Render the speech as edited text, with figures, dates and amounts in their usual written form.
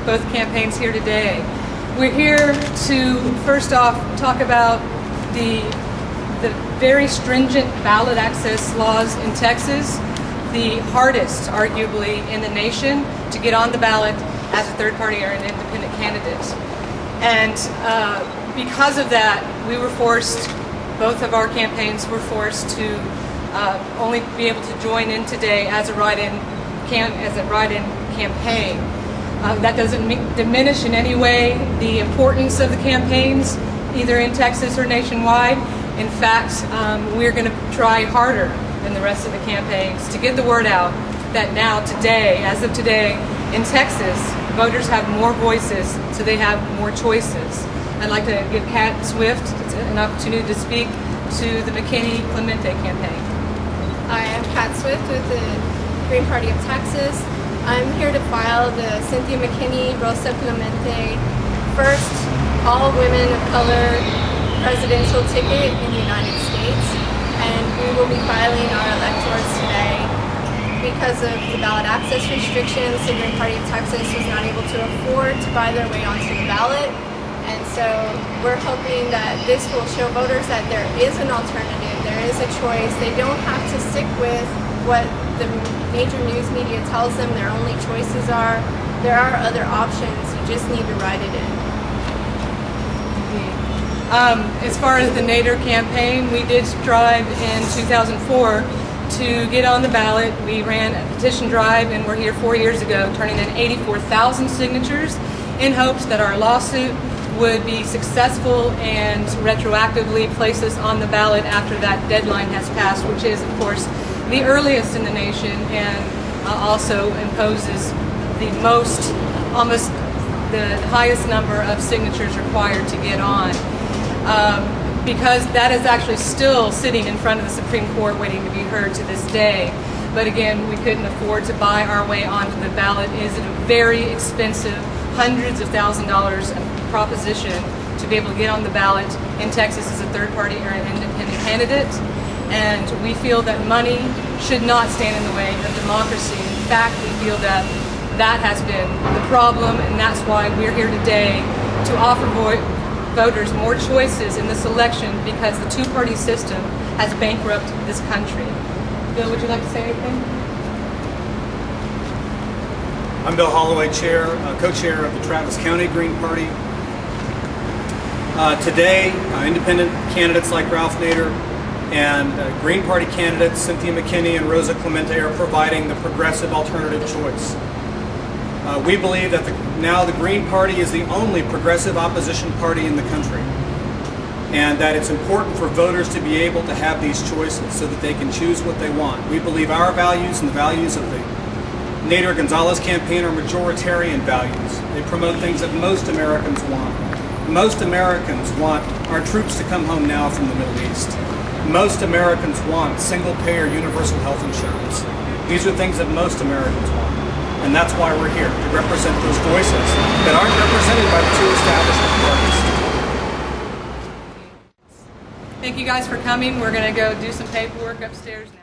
both campaigns here today. We're here to first off talk about the very stringent ballot access laws in Texas, the hardest arguably in the nation to get on the ballot as a third party or an independent candidate. And because of that, we were forced, both of our campaigns were forced to only be able to join in today as a write-in campaign. That doesn't diminish in any way the importance of the campaigns, either in Texas or nationwide. In fact, we're going to try harder than the rest of the campaigns to get the word out that now, today, as of today, in Texas, voters have more voices, so they have more choices. I'd like to give Kat Swift an opportunity to speak to the McKinney-Clemente campaign. Hi, I'm Kat Swift with the Green Party of Texas. I'm here to file the Cynthia McKinney-Rosa Clemente first all-women of color presidential ticket in the United States, and we will be filing our electors today. Because of the ballot access restrictions, the Green Party of Texas was not able to afford to buy their way onto the ballot, and so we're hoping that this will show voters that there is an alternative, there is a choice. They don't have to stick with what the major news media tells them their only choices are. There are other options, you just need to write it in. As far as the Nader campaign, we did strive in 2004 to get on the ballot. We ran a petition drive, and we're here 4 years ago turning in 84,000 signatures in hopes that our lawsuit would be successful and retroactively place us on the ballot after that deadline has passed, which is, of course, the earliest in the nation, and also imposes the almost the highest number of signatures required to get on. Because that is actually still sitting in front of the Supreme Court waiting to be heard to this day. But again, we couldn't afford to buy our way onto the ballot. It is a very expensive, hundreds of thousands of dollars proposition to be able to get on the ballot in Texas as a third party or an independent candidate. And we feel that money should not stand in the way of democracy. In fact, we feel that that has been the problem, and that's why we're here today to offer voters more choices in this election, because the two-party system has bankrupted this country. Bill, would you like to say anything? I'm Bill Holloway, co-chair of the Travis County Green Party. Today, independent candidates like Ralph Nader and Green Party candidates Cynthia McKinney and Rosa Clemente are providing the progressive alternative choice. We believe that now the Green Party is the only progressive opposition party in the country, and that it's important for voters to be able to have these choices so that they can choose what they want. We believe our values and the values of the Nader Gonzalez campaign are majoritarian values. They promote things that most Americans want. Most Americans want our troops to come home now from the Middle East. Most Americans want single-payer universal health insurance. These are things that most Americans want. And that's why we're here, to represent those voices that aren't represented by the two establishment parties. Thank you guys for coming. We're going to go do some paperwork upstairs now.